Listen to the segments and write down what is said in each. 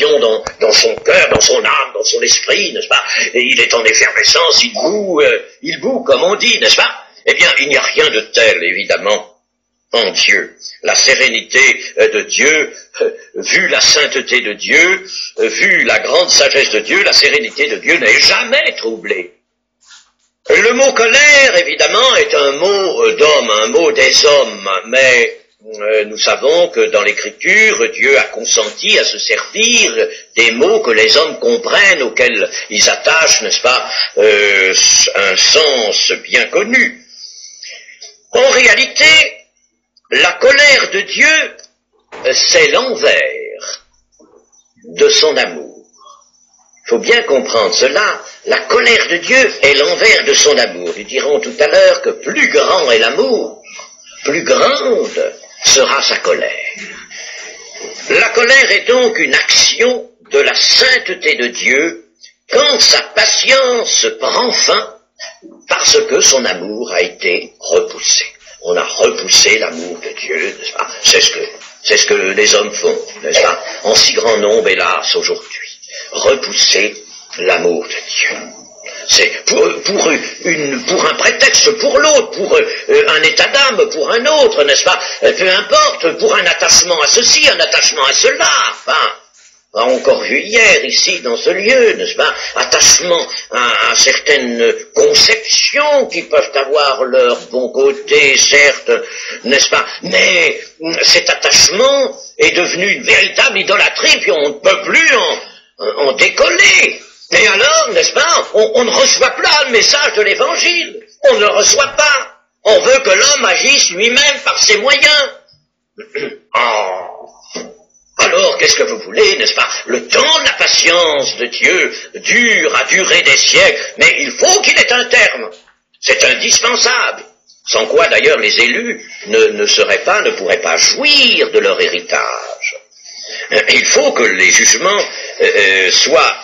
passion dans son cœur, dans son âme, dans son esprit, n'est-ce pas? Et il est en effervescence, il bout, comme on dit, n'est-ce pas? Eh bien, il n'y a rien de tel, évidemment, en Dieu. La sérénité de Dieu, vu la sainteté de Dieu, vu la grande sagesse de Dieu, la sérénité de Dieu n'est jamais troublée. Le mot colère, évidemment, est un mot d'homme, un mot des hommes, mais nous savons que dans l'Écriture, Dieu a consenti à se servir des mots que les hommes comprennent, auxquels ils attachent, n'est-ce pas, un sens bien connu. En réalité, la colère de Dieu, c'est l'envers de son amour. Il faut bien comprendre cela. La colère de Dieu est l'envers de son amour. Nous dirons tout à l'heure que plus grand est l'amour, plus grande sera sa colère. La colère est donc une action de la sainteté de Dieu quand sa patience prend fin parce que son amour a été repoussé. On a repoussé l'amour de Dieu, n'est-ce pas? C'est ce que les hommes font, n'est-ce pas? En si grand nombre, hélas, aujourd'hui. Repousser l'amour de Dieu. C'est pour un prétexte, pour l'autre, pour un état d'âme, pour un autre, n'est-ce pas? Peu importe, pour un attachement à ceci, un attachement à cela, enfin, on a encore vu hier, ici, dans ce lieu, n'est-ce pas? Attachement à certaines conceptions qui peuvent avoir leur bon côté, certes, n'est-ce pas? Mais cet attachement est devenu une véritable idolâtrie, puis on ne peut plus en décoller. Et alors, n'est-ce pas, on ne reçoit pas le message de l'Évangile. On ne le reçoit pas. On veut que l'homme agisse lui-même par ses moyens. Oh. Alors, qu'est-ce que vous voulez, n'est-ce pas? Le temps de la patience de Dieu a duré des siècles, mais il faut qu'il ait un terme. C'est indispensable. Sans quoi, d'ailleurs, les élus ne pourraient pas jouir de leur héritage. Il faut que les jugements soient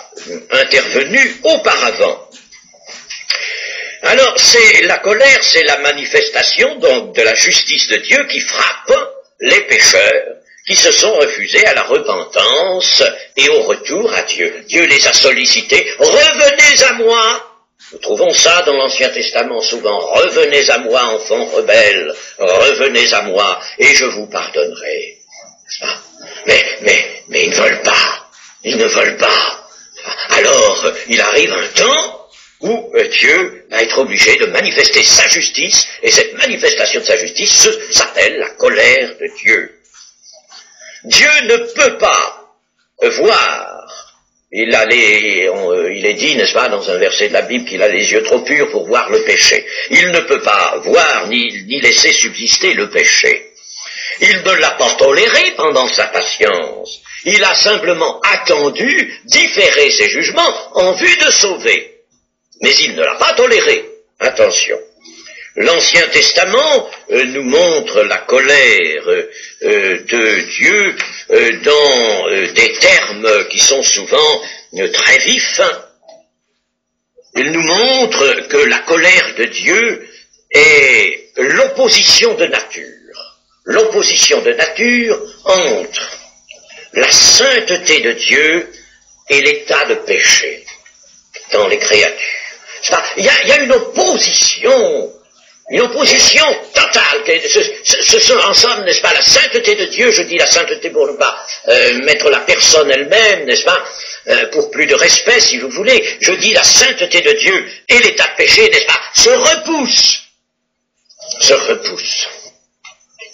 intervenus auparavant. Alors, la colère, c'est la manifestation donc de la justice de Dieu qui frappe les pécheurs qui se sont refusés à la repentance et au retour à Dieu. Dieu les a sollicités. Revenez à moi. Nous trouvons ça dans l'Ancien Testament souvent. Revenez à moi, enfants rebelles. Revenez à moi et je vous pardonnerai. Mais ils ne veulent pas. Ils ne veulent pas. Alors, il arrive un temps où Dieu va être obligé de manifester sa justice, et cette manifestation de sa justice s'appelle la colère de Dieu. Dieu ne peut pas voir. Il est dit, n'est-ce pas, dans un verset de la Bible, qu'il a les yeux trop purs pour voir le péché. Il ne peut pas voir ni laisser subsister le péché. Il ne l'a pas toléré pendant sa patience. Il a simplement attendu, différé ses jugements en vue de sauver. Mais il ne l'a pas toléré. Attention. L'Ancien Testament nous montre la colère de Dieu dans des termes qui sont souvent très vifs. Il nous montre que la colère de Dieu est l'opposition de nature. L'opposition de nature entre la sainteté de Dieu et l'état de péché dans les créatures. Il y a une opposition totale. Ce sont ensemble, n'est-ce pas, la sainteté de Dieu, je dis la sainteté pour ne pas mettre la personne elle-même, n'est-ce pas, pour plus de respect si vous voulez, je dis la sainteté de Dieu et l'état de péché, n'est-ce pas, se repoussent.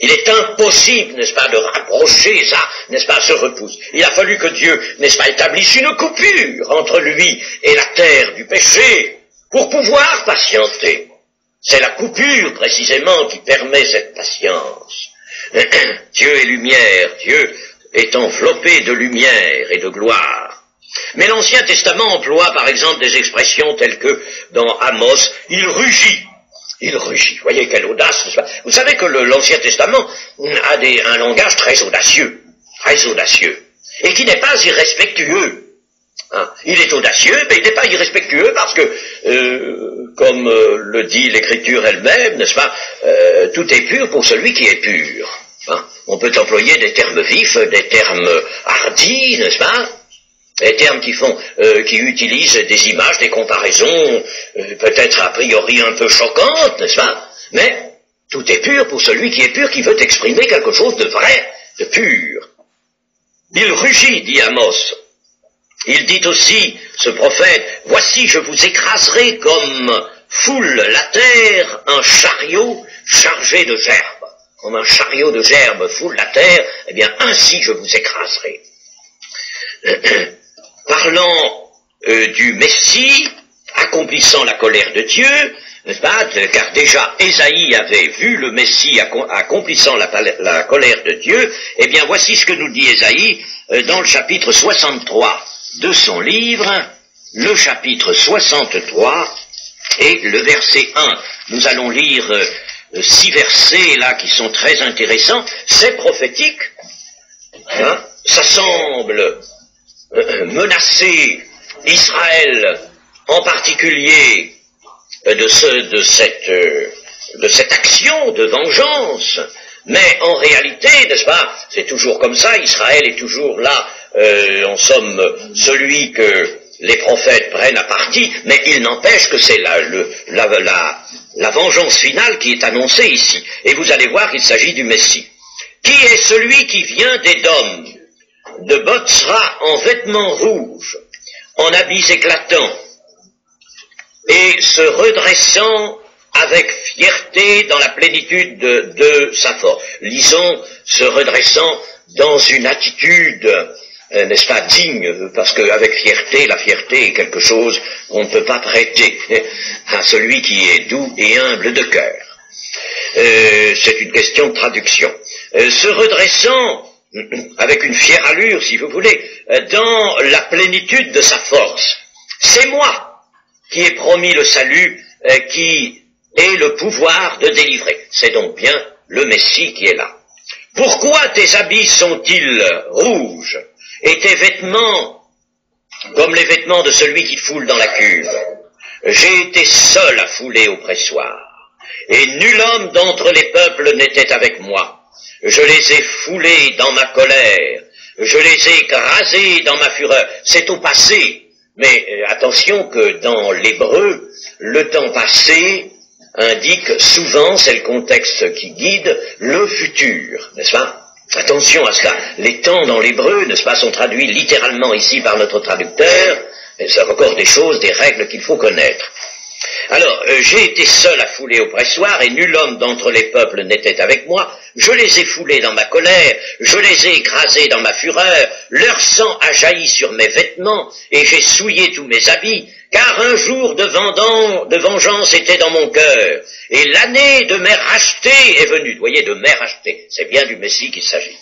Il est impossible, n'est-ce pas, de rapprocher ça, n'est-ce pas, se repousse. Il a fallu que Dieu, n'est-ce pas, établisse une coupure entre lui et la terre du péché pour pouvoir patienter. C'est la coupure, précisément, qui permet cette patience. Dieu est lumière, Dieu est enveloppé de lumière et de gloire. Mais l'Ancien Testament emploie, par exemple, des expressions telles que, dans Amos, il rugit. Il rugit. Voyez quelle audace, n'est-ce pas? Vous savez que l'Ancien Testament a un langage très audacieux, et qui n'est pas irrespectueux. Hein? Il est audacieux, mais il n'est pas irrespectueux parce que, comme le dit l'Écriture elle-même, n'est-ce pas, tout est pur pour celui qui est pur. Hein? On peut employer des termes vifs, des termes hardis, n'est-ce pas? Les termes qui utilisent des images, des comparaisons, peut-être a priori un peu choquantes, n'est-ce pas? Mais tout est pur pour celui qui est pur, qui veut exprimer quelque chose de vrai, de pur. Il rugit, dit Amos. Il dit aussi, ce prophète, voici, je vous écraserai comme foule la terre un chariot chargé de gerbes. Comme un chariot de gerbes foule la terre, eh bien, ainsi je vous écraserai. Parlant du Messie, accomplissant la colère de Dieu, n'est-ce pas, car déjà Ésaïe avait vu le Messie accomplissant la colère de Dieu, eh bien voici ce que nous dit Ésaïe dans le chapitre 63 de son livre, le chapitre 63 et le verset 1. Nous allons lire 6 versets là qui sont très intéressants, c'est prophétique, hein, ça semble menacer Israël en particulier de cette action de vengeance, mais en réalité, n'est-ce pas, c'est toujours comme ça, Israël est toujours là, en somme, celui que les prophètes prennent à partie, mais il n'empêche que c'est la vengeance finale qui est annoncée ici. Et vous allez voir qu'il s'agit du Messie. Qui est celui qui vient d'Édom, de Botsra en vêtements rouges, en habits éclatants, et se redressant avec fierté dans la plénitude de sa force. Lisons, se redressant dans une attitude, n'est-ce pas, digne, parce qu'avec fierté, la fierté est quelque chose qu'on ne peut pas prêter à celui qui est doux et humble de cœur. C'est une question de traduction. Se redressant avec une fière allure, si vous voulez, dans la plénitude de sa force. C'est moi qui ai promis le salut, qui ait le pouvoir de délivrer. C'est donc bien le Messie qui est là. Pourquoi tes habits sont-ils rouges et tes vêtements comme les vêtements de celui qui foule dans la cuve? J'ai été seul à fouler au pressoir, et nul homme d'entre les peuples n'était avec moi. Je les ai foulés dans ma colère, je les ai écrasés dans ma fureur. C'est au passé, mais attention que dans l'hébreu, le temps passé indique souvent, c'est le contexte qui guide, le futur, n'est-ce pas? Attention à cela. Les temps dans l'hébreu, n'est-ce pas, sont traduits littéralement ici par notre traducteur, et c'est encore des choses, des règles qu'il faut connaître. Alors, j'ai été seul à fouler au pressoir, et nul homme d'entre les peuples n'était avec moi. Je les ai foulés dans ma colère, je les ai écrasés dans ma fureur, leur sang a jailli sur mes vêtements, et j'ai souillé tous mes habits, car un jour de vengeance était dans mon cœur, et l'année de mes rachetés est venue. Vous voyez, de mes rachetés, c'est bien du Messie qu'il s'agit.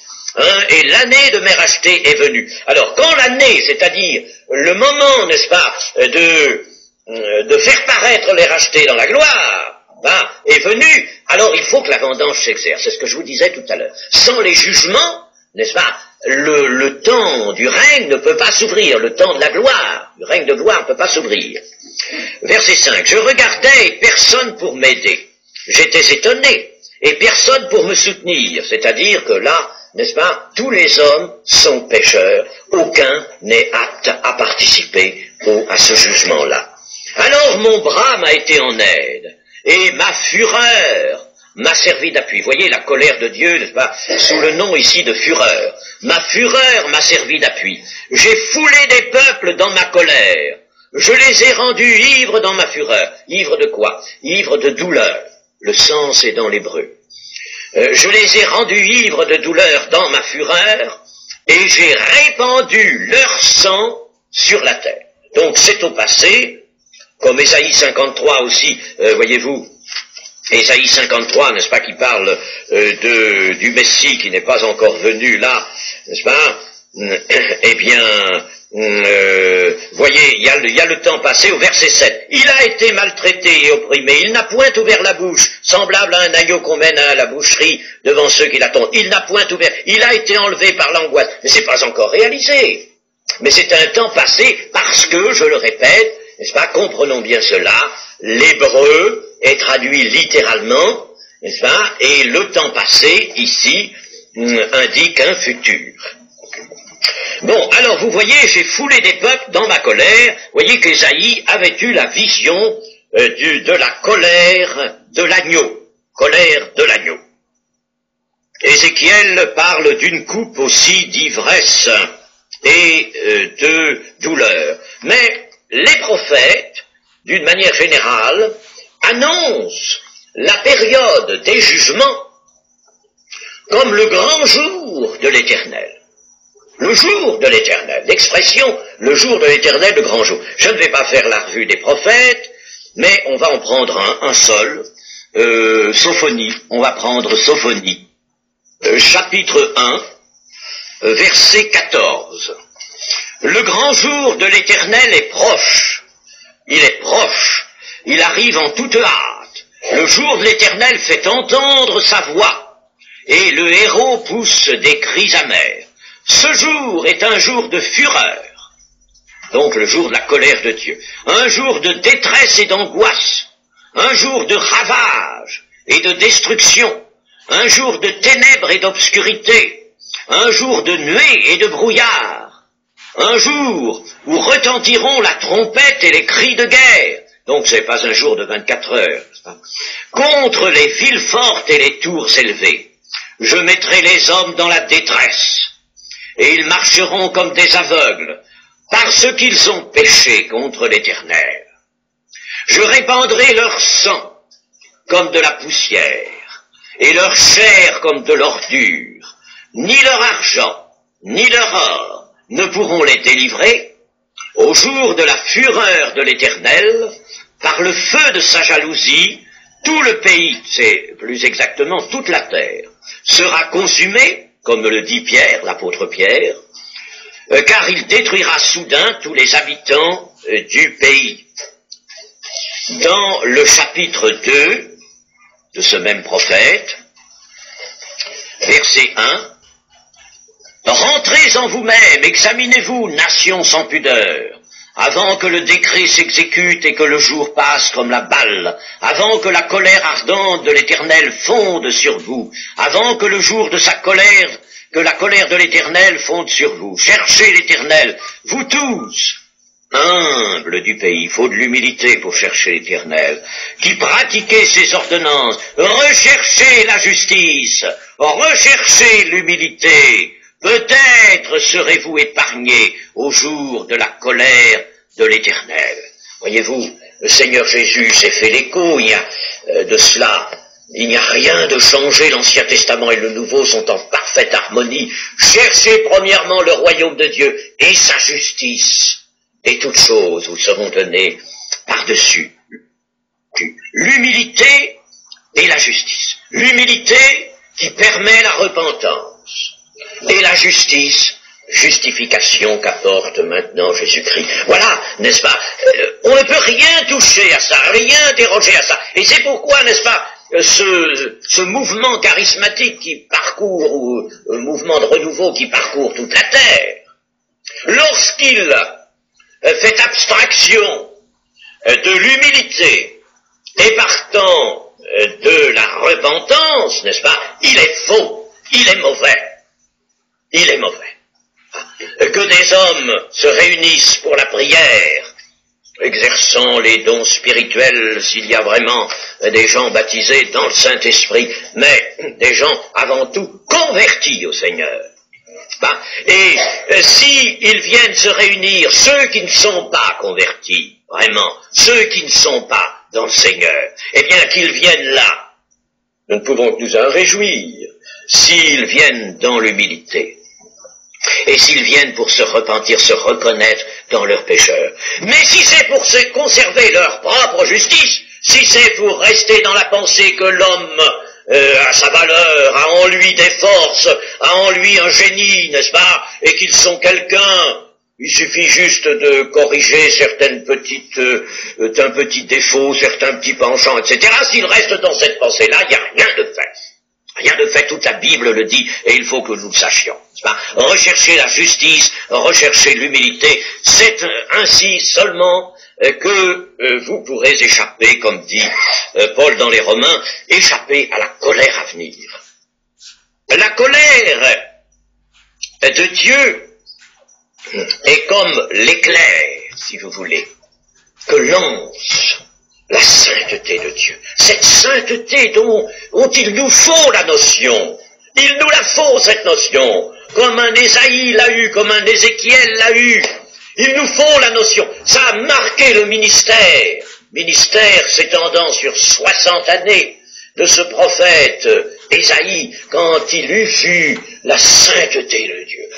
Et l'année de mes rachetés est venue. Alors, quand l'année, c'est-à-dire le moment, n'est-ce pas, de faire paraître les rachetés dans la gloire, est venu, alors il faut que la vendange s'exerce. C'est ce que je vous disais tout à l'heure. Sans les jugements, n'est-ce pas, le temps du règne ne peut pas s'ouvrir, le temps de la gloire, du règne de gloire ne peut pas s'ouvrir. Verset 5, je regardais et personne pour m'aider. J'étais étonné et personne pour me soutenir. C'est-à-dire que là, n'est-ce pas, tous les hommes sont pécheurs, aucun n'est apte à participer à ce jugement-là. Alors mon bras m'a été en aide, et ma fureur m'a servi d'appui. Vous voyez la colère de Dieu, n'est-ce pas, sous le nom ici de fureur. Ma fureur m'a servi d'appui. J'ai foulé des peuples dans ma colère. Je les ai rendus ivres dans ma fureur. Ivres de quoi? Ivres de douleur. Le sens est dans l'hébreu. Je les ai rendus ivres de douleur dans ma fureur, et j'ai répandu leur sang sur la terre. Donc c'est au passé, comme Ésaïe 53 aussi, voyez-vous, Ésaïe 53, n'est-ce pas, qui parle du Messie qui n'est pas encore venu là, n'est-ce pas? Eh bien, voyez, il y a le temps passé au verset 7. Il a été maltraité et opprimé, il n'a point ouvert la bouche, semblable à un agneau qu'on mène à la boucherie devant ceux qui l'attendent. Il n'a point ouvert, il a été enlevé par l'angoisse, mais c'est pas encore réalisé. Mais c'est un temps passé parce que, je le répète, n'est-ce pas, comprenons bien cela, l'hébreu est traduit littéralement, n'est-ce pas, et le temps passé, ici, indique un futur. Bon, alors vous voyez, j'ai foulé des peuples dans ma colère. Vous voyez qu'Ésaïe avait eu la vision de la colère de l'agneau. Colère de l'agneau. Ézéchiel parle d'une coupe aussi d'ivresse et de douleur. Mais les prophètes, d'une manière générale, annoncent la période des jugements comme le grand jour de l'Éternel. Le jour de l'Éternel. L'expression « le jour de l'Éternel, le grand jour ». Je ne vais pas faire la revue des prophètes, mais on va en prendre un seul. Sophonie. On va prendre Sophonie. Chapitre 1, verset 14. Le grand jour de l'Éternel est proche. Il est proche. Il arrive en toute hâte. Le jour de l'Éternel fait entendre sa voix. Et le héros pousse des cris amers. Ce jour est un jour de fureur, donc le jour de la colère de Dieu, un jour de détresse et d'angoisse, un jour de ravage et de destruction, un jour de ténèbres et d'obscurité, un jour de nuée et de brouillard, un jour où retentiront la trompette et les cris de guerre, donc c'est pas un jour de 24 heures, contre les villes fortes et les tours élevées. Je mettrai les hommes dans la détresse. Et ils marcheront comme des aveugles, parce qu'ils ont péché contre l'Éternel. Je répandrai leur sang comme de la poussière, et leur chair comme de l'ordure. Ni leur argent, ni leur or ne pourront les délivrer au jour de la fureur de l'Éternel, par le feu de sa jalousie. Tout le pays, c'est plus exactement toute la terre, sera consumé, comme le dit Pierre, l'apôtre Pierre, car il détruira soudain tous les habitants du pays. Dans le chapitre 2 de ce même prophète, verset 1, « Rentrez en vous-même, examinez-vous, nations sans pudeur, avant que le décret s'exécute et que le jour passe comme la balle, avant que la colère ardente de l'Éternel fonde sur vous, avant que le jour de sa colère, que la colère de l'Éternel fonde sur vous. Cherchez l'Éternel, vous tous, humbles du pays, il faut de l'humilité pour chercher l'Éternel, qui pratiquez ses ordonnances, recherchez la justice, recherchez l'humilité. Peut-être serez-vous épargnés au jour de la colère de l'Éternel. » Voyez-vous, le Seigneur Jésus s'est fait l'écho, il y a de cela, il n'y a rien de changé, l'Ancien Testament et le Nouveau sont en parfaite harmonie. Cherchez premièrement le royaume de Dieu et sa justice, et toutes choses vous seront données par-dessus. L'humilité et la justice. L'humilité qui permet la repentance. Et la justice, justification qu'apporte maintenant Jésus-Christ. Voilà, n'est-ce pas, on ne peut rien toucher à ça, rien déroger à ça. Et c'est pourquoi, n'est-ce pas, ce mouvement charismatique qui parcourt, ou mouvement de renouveau qui parcourt toute la terre, lorsqu'il fait abstraction de l'humilité et partant de la repentance, n'est-ce pas, il est faux, il est mauvais. Il est mauvais. Que des hommes se réunissent pour la prière, exerçant les dons spirituels, s'il y a vraiment des gens baptisés dans le Saint-Esprit, mais des gens avant tout convertis au Seigneur. Et s'ils viennent se réunir, ceux qui ne sont pas convertis, vraiment, ceux qui ne sont pas dans le Seigneur, eh bien qu'ils viennent là. Nous ne pouvons que nous en réjouir s'ils viennent dans l'humilité. Et s'ils viennent pour se repentir, se reconnaître dans leurs pécheurs. Mais si c'est pour se conserver leur propre justice, si c'est pour rester dans la pensée que l'homme a sa valeur, a en lui des forces, a en lui un génie, n'est-ce pas, et qu'ils sont quelqu'un, il suffit juste de corriger certaines petites, un petit défaut, certains petits penchants, etc. S'ils restent dans cette pensée-là, il n'y a rien de fait. Rien de fait, toute la Bible le dit, et il faut que nous le sachions. Rechercher la justice, rechercher l'humilité, c'est ainsi seulement que vous pourrez échapper, comme dit Paul dans les Romains, échapper à la colère à venir. La colère de Dieu est comme l'éclair, si vous voulez, que lance la sainteté de Dieu. Cette sainteté dont il nous faut la notion. Il nous la faut, cette notion. Comme un Ésaïe l'a eu, comme un Ézéchiel l'a eu. Il nous faut la notion. Ça a marqué le ministère. Ministère s'étendant sur 60 années de ce prophète Ésaïe, quand il eut vu la sainteté de Dieu.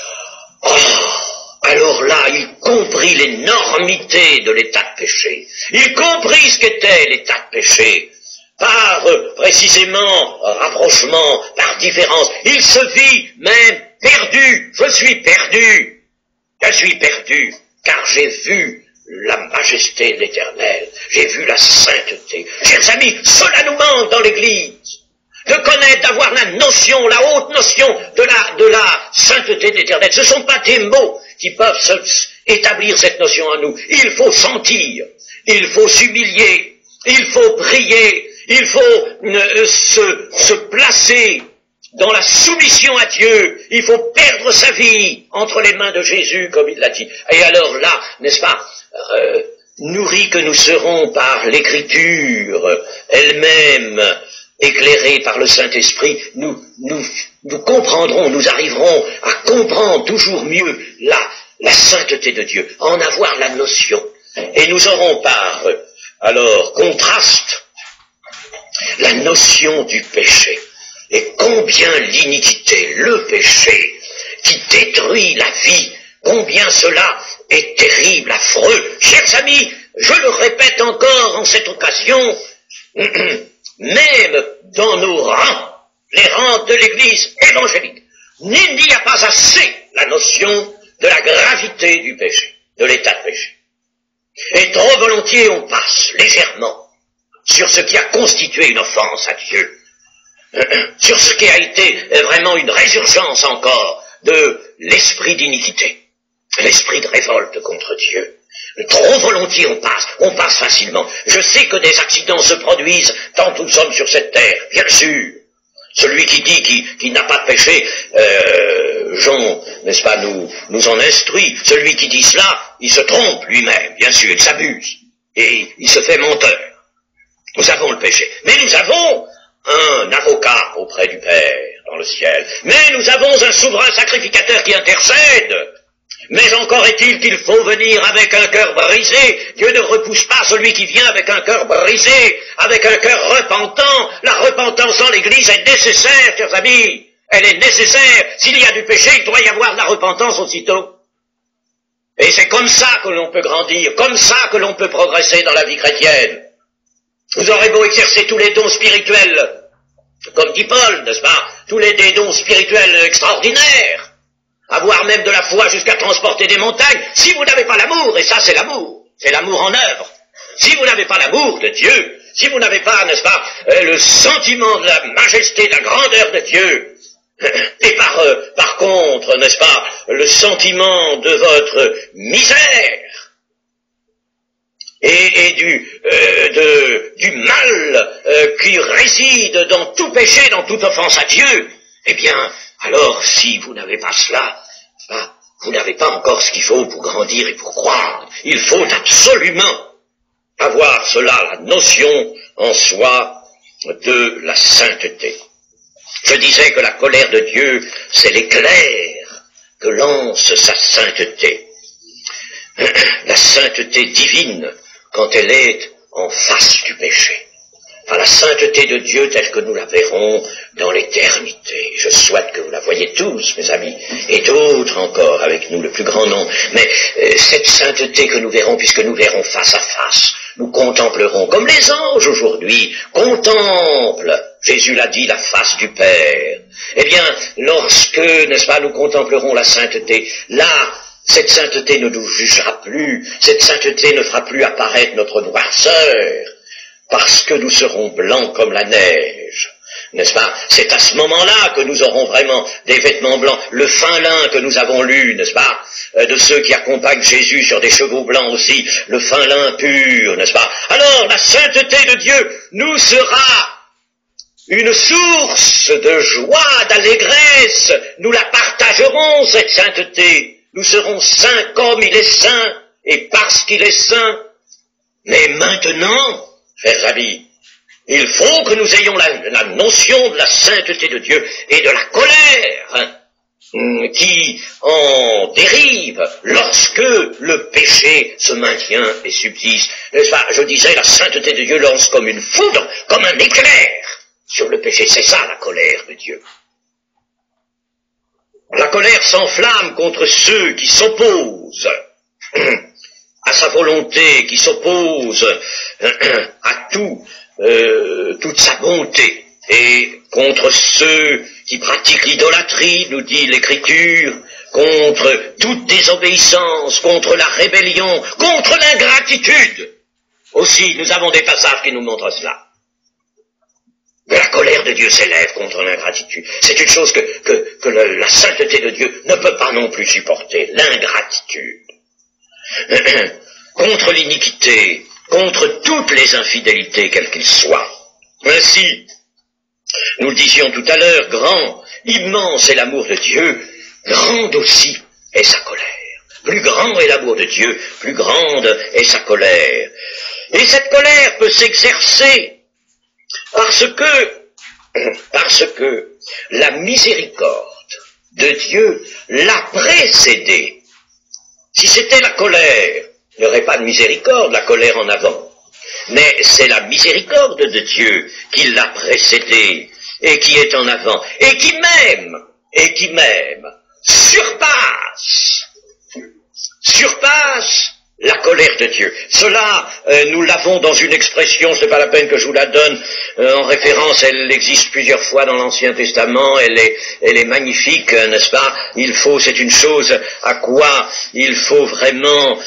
Alors là, il comprit l'énormité de l'état de péché. Il comprit ce qu'était l'état de péché. Par, précisément, rapprochement, par différence. Il se vit même perdu. Je suis perdu. Je suis perdu, car j'ai vu la majesté de l'Éternel. J'ai vu la sainteté. Chers amis, cela nous manque dans l'Église. De connaître, d'avoir la notion, la haute notion de la sainteté de l'Éternel. Ce ne sont pas des mots qui peuvent établir cette notion en nous. Il faut sentir, il faut s'humilier, il faut prier, il faut se placer dans la soumission à Dieu. Il faut perdre sa vie entre les mains de Jésus, comme il l'a dit. Et alors là, n'est-ce pas, nourris que nous serons par l'Écriture elle-même, éclairés par le Saint-Esprit, nous comprendrons, nous arriverons à comprendre toujours mieux la sainteté de Dieu, à en avoir la notion. Et nous aurons par, alors, contraste, la notion du péché. Et combien l'iniquité, le péché, qui détruit la vie, combien cela est terrible, affreux. Chers amis, je le répète encore en cette occasion, même dans nos rangs, les rangs de l'Église évangélique, il n'y a pas assez la notion de la gravité du péché, de l'état de péché. Et trop volontiers on passe légèrement sur ce qui a constitué une offense à Dieu, sur ce qui a été vraiment une résurgence encore de l'esprit d'iniquité, l'esprit de révolte contre Dieu. Trop volontiers on passe facilement. Je sais que des accidents se produisent tant que nous sommes sur cette terre, bien sûr. Celui qui dit qu'il n'a pas de péché, Jean, n'est-ce pas, nous en instruit. Celui qui dit cela, il se trompe lui-même, bien sûr, il s'abuse. Et il se fait menteur. Nous avons le péché. Mais nous avons un avocat auprès du Père dans le ciel. Mais nous avons un souverain sacrificateur qui intercède. Mais encore est-il qu'il faut venir avec un cœur brisé. Dieu ne repousse pas celui qui vient avec un cœur brisé, avec un cœur repentant. La repentance dans l'Église est nécessaire, chers amis. Elle est nécessaire. S'il y a du péché, il doit y avoir de la repentance aussitôt. Et c'est comme ça que l'on peut grandir, comme ça que l'on peut progresser dans la vie chrétienne. Vous aurez beau exercer tous les dons spirituels, comme dit Paul, n'est-ce pas, tous les dons spirituels extraordinaires, avoir même de la foi jusqu'à transporter des montagnes, si vous n'avez pas l'amour, et ça c'est l'amour en œuvre, si vous n'avez pas l'amour de Dieu, si vous n'avez pas, n'est-ce pas, le sentiment de la majesté, de la grandeur de Dieu, et par contre, n'est-ce pas, le sentiment de votre misère, et du mal qui réside dans tout péché, dans toute offense à Dieu, eh bien, alors si vous n'avez pas cela, vous n'avez pas encore ce qu'il faut pour grandir et pour croire. Il faut absolument avoir cela, la notion en soi de la sainteté. Je disais que la colère de Dieu, c'est l'éclair que lance sa sainteté. La sainteté divine, quand elle est en face du péché. Enfin, la sainteté de Dieu telle que nous la verrons dans l'éternité. Je souhaite que vous la voyez tous, mes amis, et d'autres encore avec nous, le plus grand nombre. Mais cette sainteté que nous verrons, puisque nous verrons face à face, nous contemplerons, comme les anges aujourd'hui, contemplent, Jésus l'a dit, la face du Père. Eh bien, lorsque, n'est-ce pas, nous contemplerons la sainteté, là, cette sainteté ne nous jugera plus, cette sainteté ne fera plus apparaître notre noirceur, parce que nous serons blancs comme la neige, n'est-ce pas? C'est à ce moment-là que nous aurons vraiment des vêtements blancs, le fin lin que nous avons lu, n'est-ce pas? De ceux qui accompagnent Jésus sur des chevaux blancs aussi, le fin lin pur, n'est-ce pas? Alors, la sainteté de Dieu nous sera une source de joie, d'allégresse, nous la partagerons, cette sainteté. nous serons saints comme il est saint, et parce qu'il est saint. Mais maintenant, chers amis, il faut que nous ayons la notion de la sainteté de Dieu et de la colère qui en dérive lorsque le péché se maintient et subsiste. N'est-ce pas? Je disais, la sainteté de Dieu lance comme une foudre, comme un éclair sur le péché. C'est ça la colère de Dieu. La colère s'enflamme contre ceux qui s'opposent à sa volonté, qui s'opposent à toute sa bonté, et contre ceux qui pratiquent l'idolâtrie, nous dit l'Écriture, contre toute désobéissance, contre la rébellion, contre l'ingratitude. Aussi, nous avons des passages qui nous montrent cela. Mais la colère de Dieu s'élève contre l'ingratitude. C'est une chose que la sainteté de Dieu ne peut pas non plus supporter, l'ingratitude. Contre l'iniquité, contre toutes les infidélités, quelles qu'elles soient. Ainsi, nous le disions tout à l'heure, grand, immense est l'amour de Dieu, grande aussi est sa colère. Plus grand est l'amour de Dieu, plus grande est sa colère. Et cette colère peut s'exercer parce que la miséricorde de Dieu l'a précédée. Si c'était la colère, il n'y aurait pas de miséricorde, la colère en avant. Mais c'est la miséricorde de Dieu qui l'a précédée et qui est en avant et qui même surpasse la colère de Dieu. Cela, nous l'avons dans une expression, ce n'est pas la peine que je vous la donne en référence, elle existe plusieurs fois dans l'Ancien Testament, elle est magnifique, n'est-ce pas? C'est une chose à quoi il faut vraiment,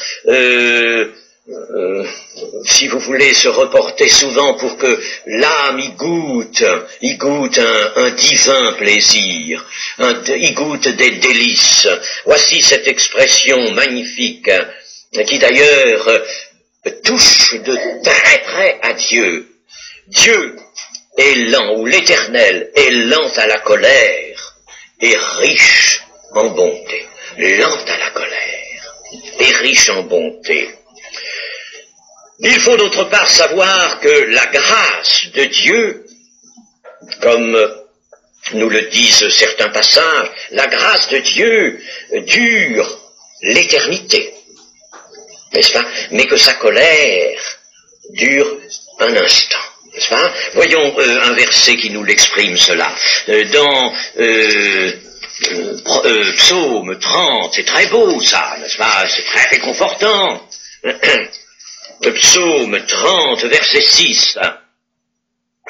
si vous voulez, se reporter souvent pour que l'âme y goûte un divin plaisir, y goûte des délices. Voici cette expression magnifique, qui d'ailleurs touche de très près à Dieu. Dieu est lent, ou l'Éternel est lent à la colère et riche en bonté. Lent à la colère et riche en bonté. Il faut d'autre part savoir que la grâce de Dieu, comme nous le disent certains passages, la grâce de Dieu dure l'éternité. N'est-ce pas? Mais que sa colère dure un instant. N'est-ce pas? Voyons un verset qui nous l'exprime cela. Dans Psaume 30, c'est très beau ça, n'est-ce pas? C'est très réconfortant. Psaume 30, verset 6.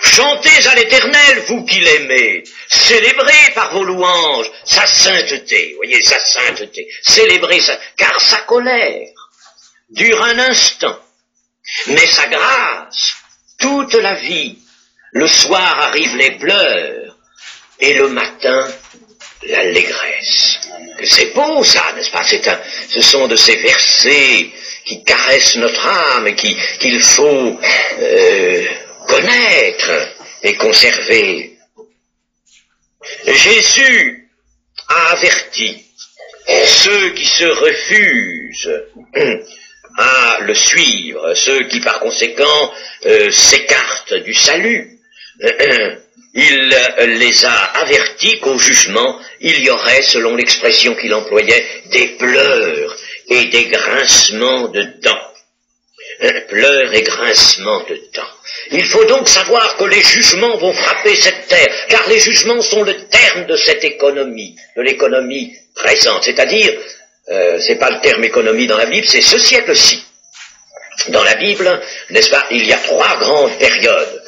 Chantez à l'Éternel, vous qui l'aimez, célébrez par vos louanges sa sainteté. Voyez, sa sainteté. Célébrez car sa colère dure un instant, mais sa grâce, toute la vie. Le soir arrivent les pleurs, et le matin, l'allégresse. C'est beau ça, n'est-ce pas? Ce sont de ces versets qui caressent notre âme et qu'il faut connaître et conserver. Jésus a averti ceux qui se refusent à le suivre, ceux qui par conséquent s'écartent du salut. Il les a avertis qu'au jugement, il y aurait, selon l'expression qu'il employait, des pleurs et des grincements de dents. Pleurs et grincements de dents. Il faut donc savoir que les jugements vont frapper cette terre, car les jugements sont le terme de cette économie, de l'économie présente, c'est-à-dire, c'est pas le terme économie dans la Bible, c'est ce siècle-ci. Dans la Bible, n'est-ce pas, il y a 3 grandes périodes.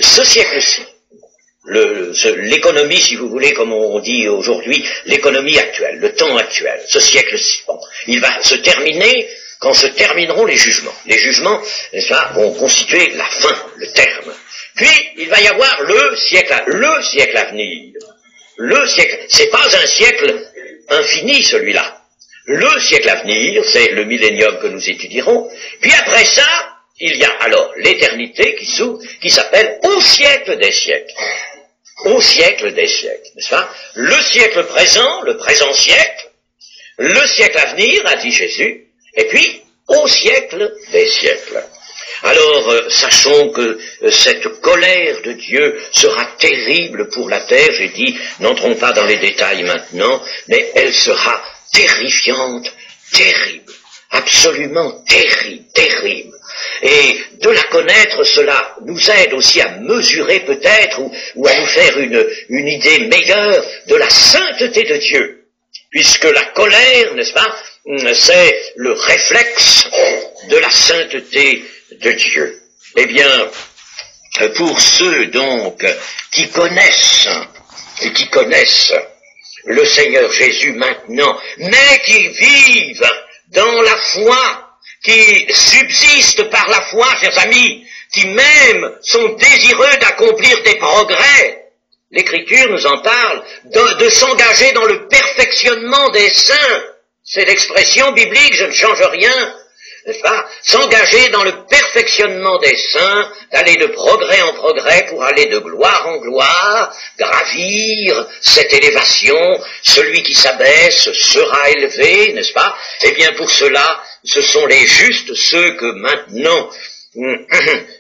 Ce siècle-ci, l'économie, si vous voulez, comme on dit aujourd'hui, l'économie actuelle, le temps actuel, ce siècle-ci, bon, il va se terminer quand se termineront les jugements. Les jugements, n'est-ce pas, vont constituer la fin, le terme. Puis, il va y avoir le siècle à venir. Le siècle, c'est pas un siècle infini, celui-là. Le siècle à venir, c'est le millénium que nous étudierons. Puis après ça, il y a alors l'éternité qui s'ouvre, qui s'appelle au siècle des siècles. Au siècle des siècles, n'est-ce pas? Le siècle présent, le présent siècle, le siècle à venir, a dit Jésus, et puis au siècle des siècles. Alors, sachons que cette colère de Dieu sera terrible pour la terre, j'ai dit, n'entrons pas dans les détails maintenant, mais elle sera terrifiante, terrible, absolument terrible, terrible. Et de la connaître, cela nous aide aussi à mesurer peut-être ou à nous faire une idée meilleure de la sainteté de Dieu, puisque la colère, n'est-ce pas, c'est le réflexe de la sainteté de Dieu. Eh bien, pour ceux donc qui connaissent le Seigneur Jésus maintenant, mais qui vivent dans la foi, qui subsistent par la foi, chers amis, qui même sont désireux d'accomplir des progrès, l'Écriture nous en parle, de s'engager dans le perfectionnement des saints. C'est l'expression biblique, je ne change rien, n'est-ce pas? S'engager dans le perfectionnement des saints, d'aller de progrès en progrès pour aller de gloire en gloire, gravir cette élévation, celui qui s'abaisse sera élevé, n'est-ce pas? Eh bien pour cela, ce sont les justes, ceux que maintenant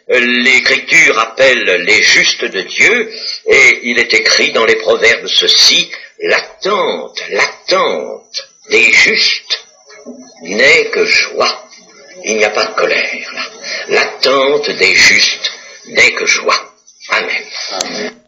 l'Écriture appelle les justes de Dieu, et il est écrit dans les Proverbes ceci, l'attente des justes n'est que joie. Il n'y a pas de colère là. L'attente des justes n'est que joie. Amen. Amen.